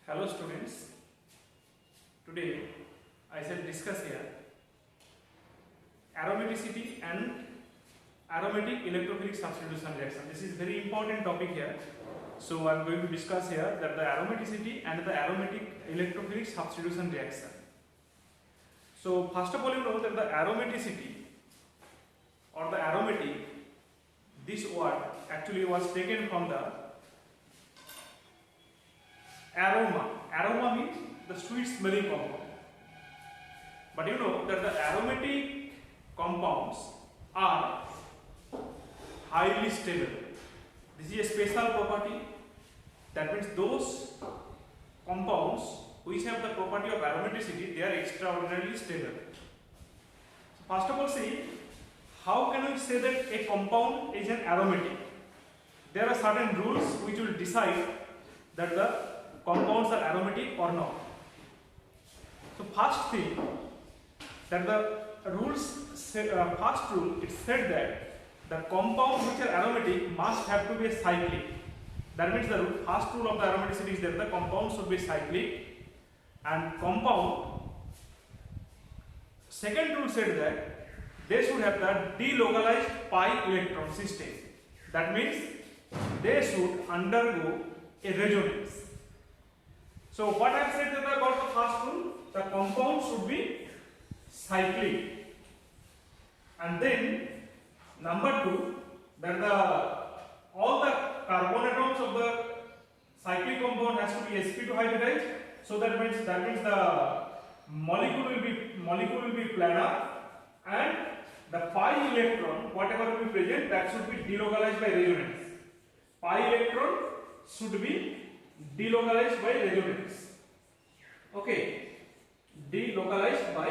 Hello students, today I shall discuss here aromaticity and aromatic electrophilic substitution reaction. This is very important topic here. So I am going to discuss here that the aromaticity and the aromatic electrophilic substitution reaction. So first of all, you know that the aromaticity or the aromatic, this word actually was taken from the aroma. Aroma means the sweet smelling compound. But you know that the aromatic compounds are highly stable. This is a special property. That means those compounds which have the property of aromaticity, they are extraordinarily stable. So first of all, see, how can we say that a compound is an aromatic? There are certain rules which will decide that the compounds are aromatic or not. So first thing, that the rules say, first rule, it said that the compounds which are aromatic must have to be cyclic. That means the first rule of the aromaticity is that the compound should be cyclic, and compound, second rule said that they should have the delocalized pi electron system. That means they should undergo a resonance. So what I have said that about the first rule, the compound should be cyclic, and then number two, that all the carbon atoms of the cyclic compound has to be sp2 hybridized. So that means the molecule will be planar, and the pi electron, whatever will be present, that should be delocalized by resonance. Pi electron should be delocalized by resonance. Okay, delocalized by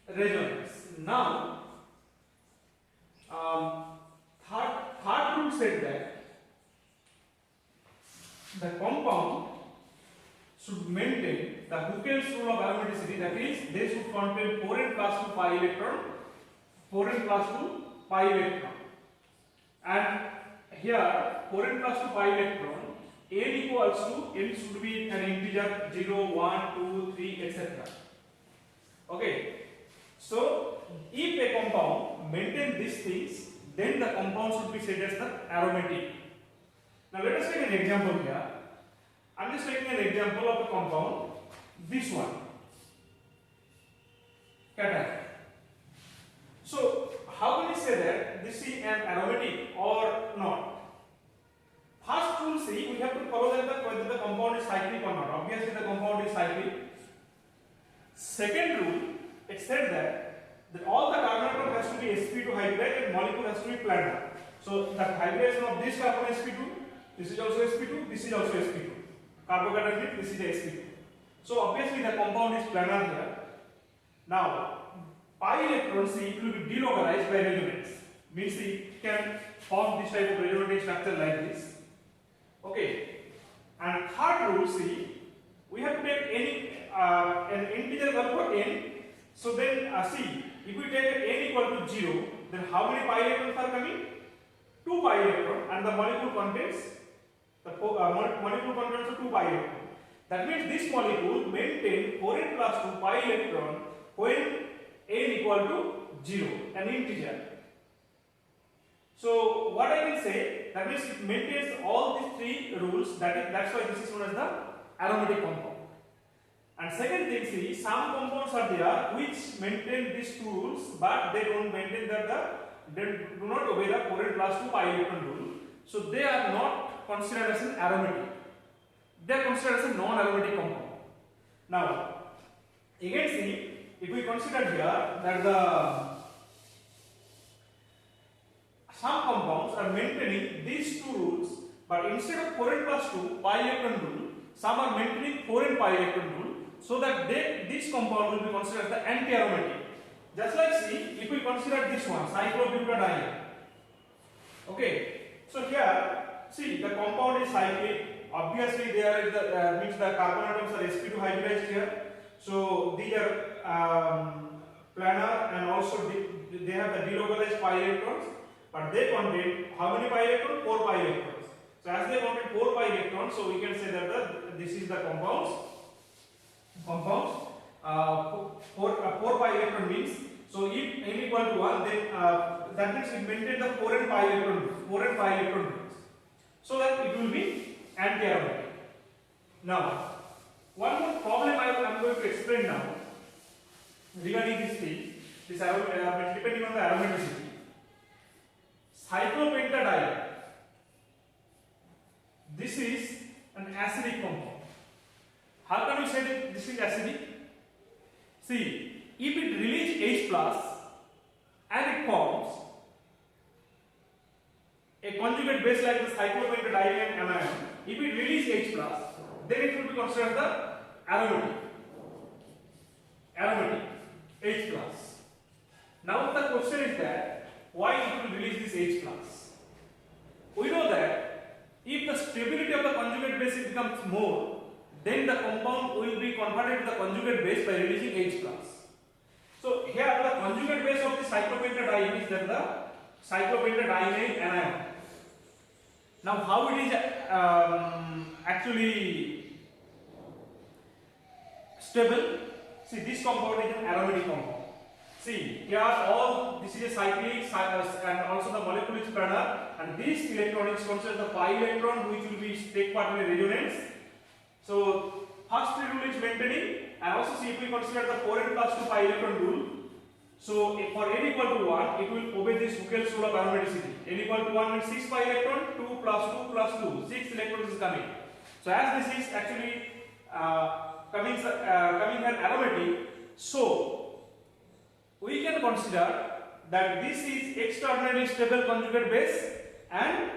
resonance. Now, third rule said that the compound should maintain the Huckel's rule of aromaticity. That is, they should contain 4n plus 2 pi electron, 4n plus 2 pi electron, and here 4n plus 2 pi electron, n equals to, n should be an integer 0, 1, 2, 3, etc. Okay, so if a compound maintains these things, then the compound should be said as the aromatic. Now let us take an example here. I am just taking an example of a compound, this one, cation. So how can we say that this is an aromatic or not? First rule, see, we have to follow that whether the compound is cyclic or not. Obviously the compound is cyclic. Second rule, it said that all the carbon atom has to be sp2 hybridized and molecule has to be planar. So the hybridization of this carbon sp2, this is also sp2, this is also sp2. Carbocation, this is the sp2. So obviously the compound is planar here. Now pi electron, see, it will be delocalized by resonance. Means it can form this type of resonating structure like this. Okay, and third rule, see, we have to take any an integer value for n. So then see, if we take n equal to 0, then how many pi electrons are coming? 2 pi electrons, and the molecule contains molecule contains 2 pi electrons. That means this molecule maintains 4n plus 2 pi electron when n equal to 0, an integer. So what I can say, that means it maintains all these three rules. That's why this is known as the aromatic compound. And second thing, see, some compounds are there which maintain these two rules, but they don't maintain they do not obey the 4n plus 2 pi electron rule. So they are not considered as an aromatic. They are considered as a non-aromatic compound. Now, again, see, if we consider here that some compounds are maintaining these two rules, but instead of 4n plus 2 pi electron rule, some are maintaining 4n pi electron rule, so that this compound will be considered the anti-aromatic. Just like, see, if we consider this one, cyclobutadiene. Okay, so here, see, the compound is cyclic. Obviously, there is the means the carbon atoms are sp2 hybridized here. So these are planar, and also they have the delocalized pi electrons. But they contain how many pi electrons? 4 pi electrons. So as they wanted 4 pi electrons, so we can say that this is the compounds. 4 pi electron means, so if n equal to 1, then that means it maintain the 4 and pi electron groups, so that it will be anti-aromatic. Now, one more problem I am going to explain now regarding this thing, depending on the aromaticity. Cyclopentadiene, this is an acidic compound. How can we say that this is acidic? See, if it releases H plus and it forms a conjugate base like the cyclopentadiene anion, if it releases H plus, then it will be considered the aromatic H plus. Now the question is that why it will release this H plus? We know that if the stability of the conjugate base becomes more, then the compound will be converted to the conjugate base by releasing H plus. So here the conjugate base of the cyclopentadiene is that the cyclopentadiene anion. Now how it is actually stable? See, this compound is an aromatic compound. See, here all this is a cyclic and also the molecule is planar, and this electron is considered the pi electron which will be take part in a resonance. So first rule is maintaining, and also see if we consider the 4n plus 2 pi electron rule. So for n equal to 1, it will obey this Huckel's rule of aromaticity. N equal to 1 means 6 pi electron, 2 plus 2, 6 electrons is coming. So as this is actually coming here aromatic, so we can consider that this is extraordinarily stable conjugate base, and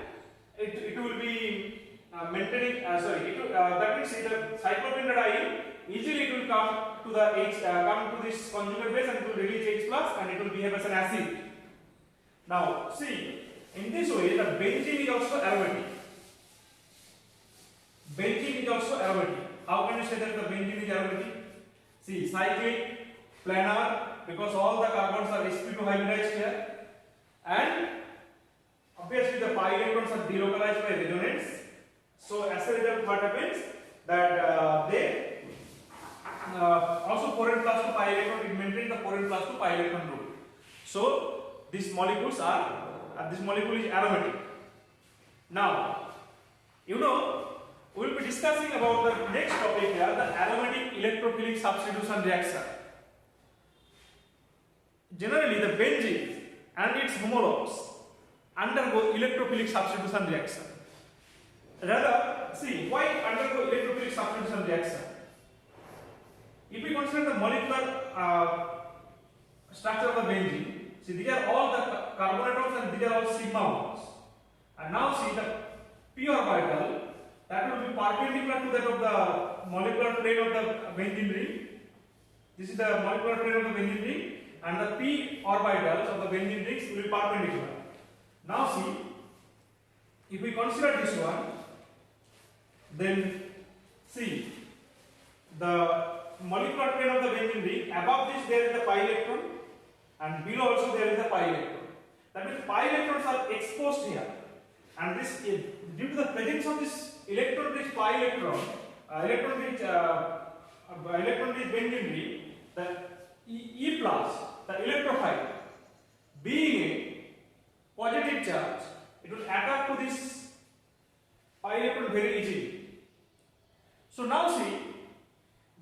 it will be maintaining. That means the cyclopentadiene easily it will come to the come to this conjugate base and it will release H plus, and it will behave as an acid. Now see, in this way the benzene is also aromatic. Benzene is also aromatic. How can you say that the benzene is aromatic? See, cyclic, planar, because all the carbons are sp2 hybridized here, and obviously the pi electrons are delocalized by resonance. So as a result, what happens that they also 4n plus 2 pi electron, it maintains the 4n plus 2 pi electron rule. So these molecules are this molecule is aromatic. Now you know we will be discussing about the next topic here, the aromatic electrophilic substitution reaction. Generally, the benzene and its homologues undergo electrophilic substitution reaction. Rather, see, why undergo electrophilic substitution reaction? If we consider the molecular structure of the benzene, see, these are all the carbon atoms and these are all sigma bonds. And now see the p orbital that will be perpendicular to that of the molecular plane of the benzene ring. This is the molecular plane of the benzene ring, and the p orbitals of the benzene rings will be perpendicular. Now see, if we consider this one, then see the molecular plane of the benzene ring, above this there is the pi electron, and below also there is the pi electron. That means pi electrons are exposed here, and this is due to the presence of this electron-rich pi electron, electron-rich benzene ring, the E plus, the electrophile, being a positive charge, it will attack to this pi electron very easily. So now see,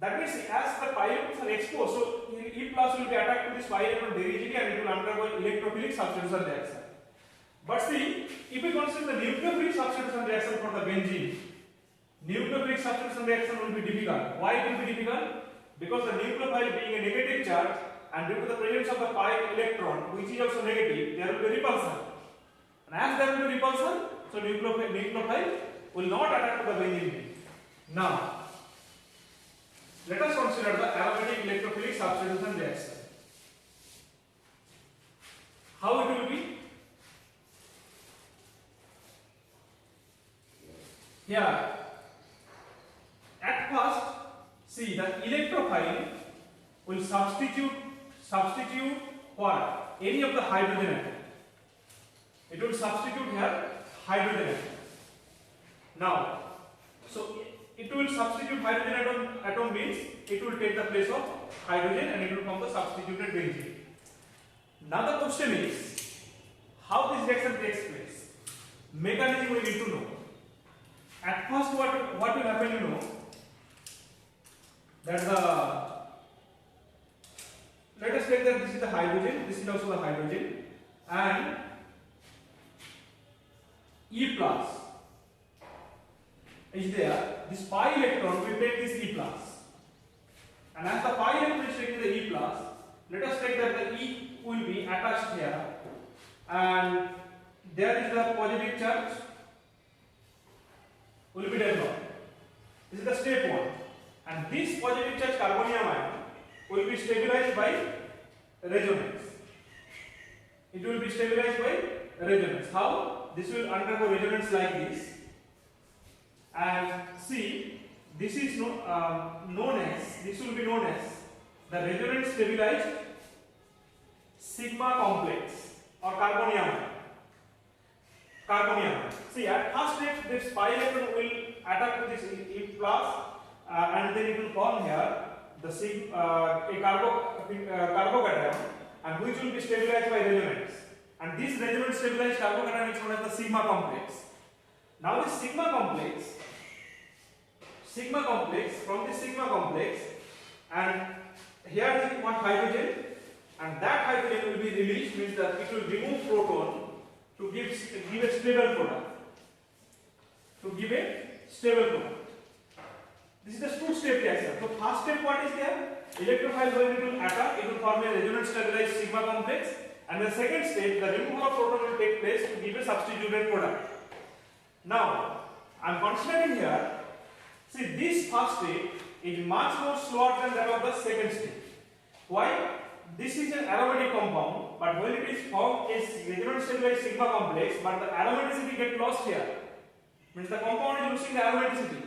that means as the pi electrons are exposed, so E plus will be attacked to this pi electron very easily, and it will undergo electrophilic substitution reaction. But see, if we consider the nucleophilic substitution reaction for the benzene, nucleophilic substitution reaction will be difficult. Why it will be difficult? Because the nucleophile being a negative charge, and due to the presence of the pi electron, which is also negative, there will be repulsion. And as there will be repulsion, so nucleophile will not attack to the benzene ring. Now, let us consider the aromatic electrophilic substitution reaction. How it will be? Here, at first, see, the electrophile will substitute what? Any of the hydrogen atom. It will substitute here hydrogen atom. Now, so it will substitute hydrogen atom means it will take the place of hydrogen and it will form the substituted benzene. Now the question is, how this reaction takes place? Mechanism we need to know. At first, what will happen? You know that let us take that this is the hydrogen, this is also the hydrogen, and E plus is there. This pi electron will take this E plus, and as the pi electron is taking the E plus, let us take that the E will be attached here, and there is the positive charge will be developed. This is the step 1, and this positive charge carbonium ion will be stabilized by resonance. It will be stabilized by resonance. How? This will undergo resonance like this, and see, this is known as, this will be known as the resonance stabilized sigma complex or carbonium. See, at first step, this pi electron will attack to this E plus, and then it will form here the a carbocation, and which will be stabilized by resonance. And this resonance stabilized carbocation is known as the sigma complex. Now this sigma complex, from this sigma complex, and here is one hydrogen, and that hydrogen will be released, means that it will remove proton to give a stable product. This is the two-step reaction. So first step, what is there? Electrophile when it will attack, it will form a resonance stabilized sigma complex, and the second step, the removal of proton will take place to give a substituted product. Now, I am considering here, see, this first step is much more slower than that of the second step. Why? This is an aromatic compound, but when it is formed as resonance stabilized sigma complex, but the aromaticity get lost here. Means the compound is losing the aromaticity.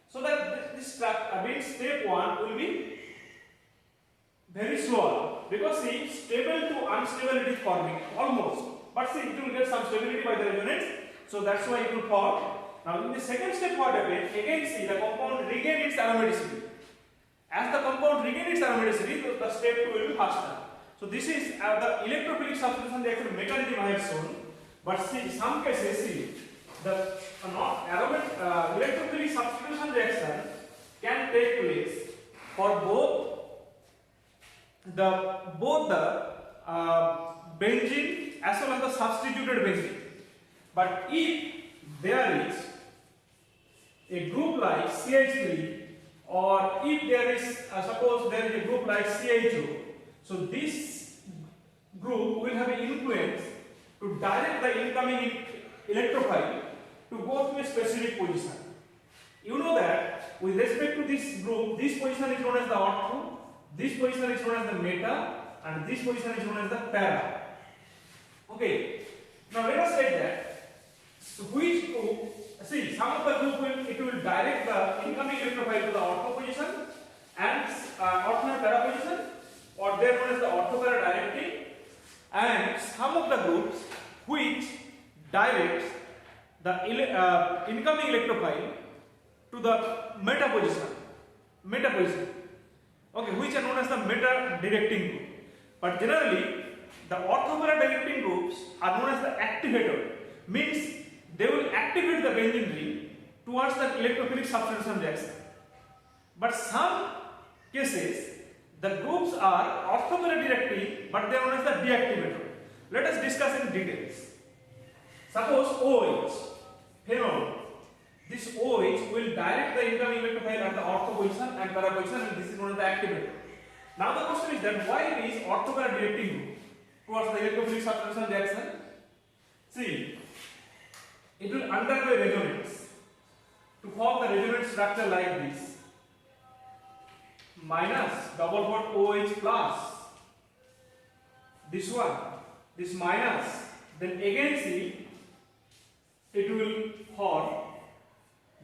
So that this step 1 will be very slow, because see, stable to unstable it is forming almost, but see, it will get some stability by the resonance, so that's why it will form. Now in the second step, what happens? Again, see, the compound regain its aromaticity. As the compound regain its aromaticity, the step 2 will be faster. So this is the electrophilic substitution reaction mechanism I have shown. But see, in some cases, see, the electrophilic substitution reaction can take place for both the benzene as well as the substituted benzene. But if there is a group like CH3, or if there is suppose there is a group like CH2, so this group will have an influence to direct the incoming electrophile to go to a specific position. You know that with respect to this group, this position is known as the ortho, this position is known as the meta, and this position is known as the para. Okay. Now let us take that. So which group? See, some of the group will direct the incoming electrophile to the ortho position and ortho and para position, or they are known as the ortho para directing, and some of the groups which directs the incoming electrophile to the meta position. Okay, which are known as the meta directing group. But generally, the ortho para directing groups are known as the activator. Means they will activate the benzene ring towards the electrophilic substitution reaction. But some cases, the groups are ortho para directing, but they are known as the deactivator. Let us discuss in details. Suppose OH, phenol. This OH will direct the incoming electrophile at the ortho position and para position, and this is known as the activator. Now the question is that why it is ortho para directing group towards the electrophilic substitution reaction? See, it will undergo resonance to form the resonance structure like this: minus double bond OH plus, this one, this minus, then again see, it will form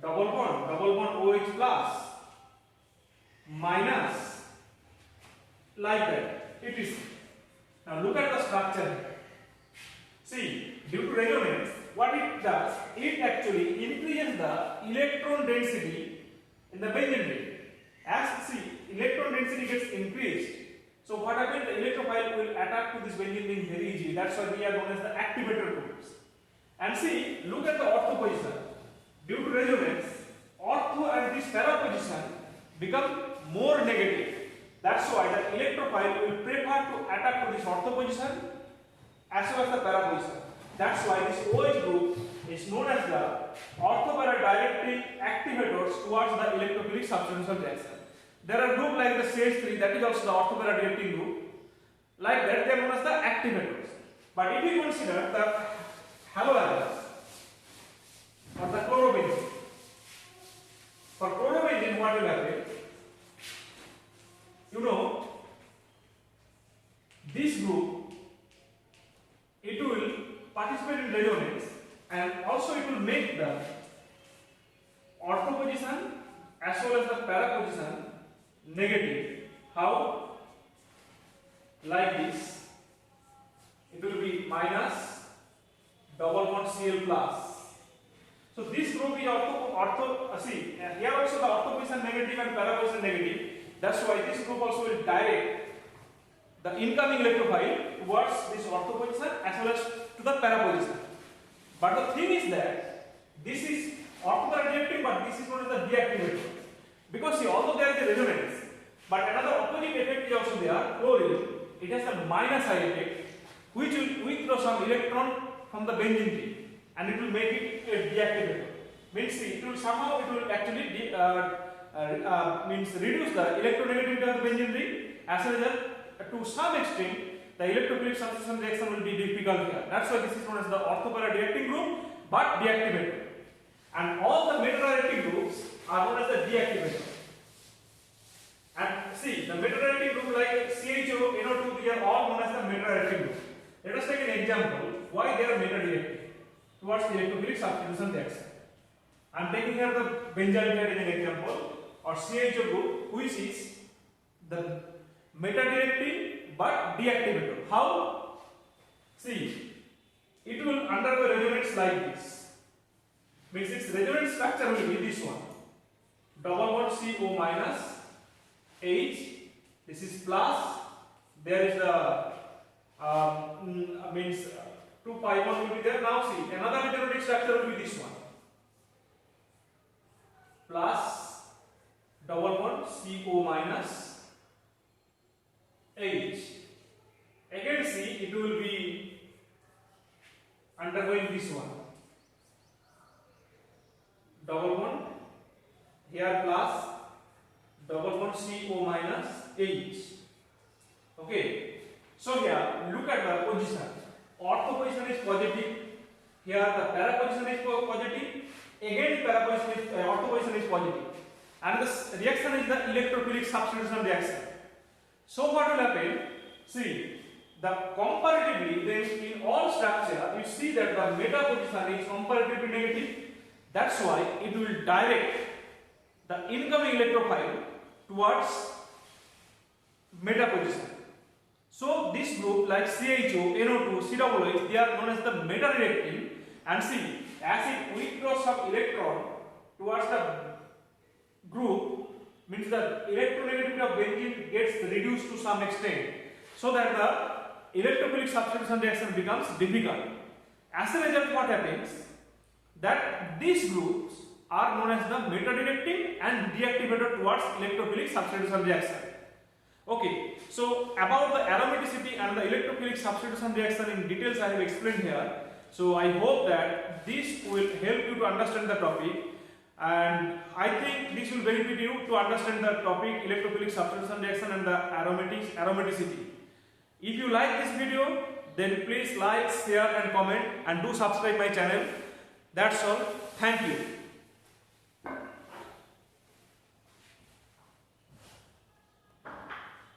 double bond OH plus, minus, like that. It is. Now look at the structure. See, due to resonance, what it does, it actually increases the electron density in the benzene ring. As see, electron density gets increased. So what happens? The electrophile will attack to this benzene ring very easily. That's why we are known as the activator groups. And see, look at the ortho position. Due to resonance, ortho and this para position become more negative. That's why the electrophile will prefer to attack to this ortho position as well as the para position. That's why this OH group is known as the orthopara directing activators towards the electrophilic substitution reaction. There are groups like the CH3, that is also the orthopara directing group. Like that, they are known as the activators. But if you consider the halogens or the chlorobenzene, for chlorobenzene, what will happen? You know, this group, it will participate in resonance and also it will make the ortho position as well as the para position negative. How? Like this. It will be minus double bond Cl plus. So this group is ortho see, here also the ortho position negative and para position negative. That's why this group also will direct the incoming electrophile towards this ortho position as well as to the para position. But the thing is that this is ortho reacting, but this is known as the deactivator. Because see, although there is a resonance, but another opposite effect is also there, chlorine. It has a minus I effect, which will withdraw some electron from the benzene ring, and it will make it a deactivator. Means see, it will somehow it will actually means reduce the electronegativity of the benzene ring, as a result, to some extent, the electrophilic substitution reaction will be difficult here. That's why this is known as the orthopara reacting group, but deactivator. And all the meta-reacting groups are known as the deactivator. And see, the meta-reacting group like CHO, NO2, they are all known as the meta-reacting group. Let us take an example why they are meta-reacting towards the electrophilic substitution reaction. I am taking here the benzaldehyde as an example, or CHO group, which is the meta-reacting but deactivator. How? See, it will undergo resonance like this. Means its resonance structure will be this one. Double bond CO minus H. This is plus. There is the means 2 pi bond will be there. Now see, another electronic structure will be this one. Plus double bond CO minus H. Again see, it will be undergoing this one. Double bond, here plus, double bond CO minus H. Okay. So here, look at the position. Ortho position is positive. Here the para position is positive. Again para position is ortho position is positive. And this reaction is the electrophilic substitution reaction. So what will happen? See, the comparatively, then in all structure, you see that the meta position is comparatively negative. That's why it will direct the incoming electrophile towards meta position. So this group like CHO, NO2, COOH, they are known as the meta-reacting. And see, as it withdraws some electron towards the group, means the electronegativity of benzene gets reduced to some extent, so that the electrophilic substitution reaction becomes difficult. As a result, what happens? That these groups are known as the meta-directing and deactivator towards electrophilic substitution reaction. Okay, so about the aromaticity and the electrophilic substitution reaction in details I have explained here. So I hope that this will help you to understand the topic, and I think this will benefit you to understand the topic electrophilic substitution reaction and the aromaticity. If you like this video, then please like, share and comment, and do subscribe my channel. That's all. Thank you.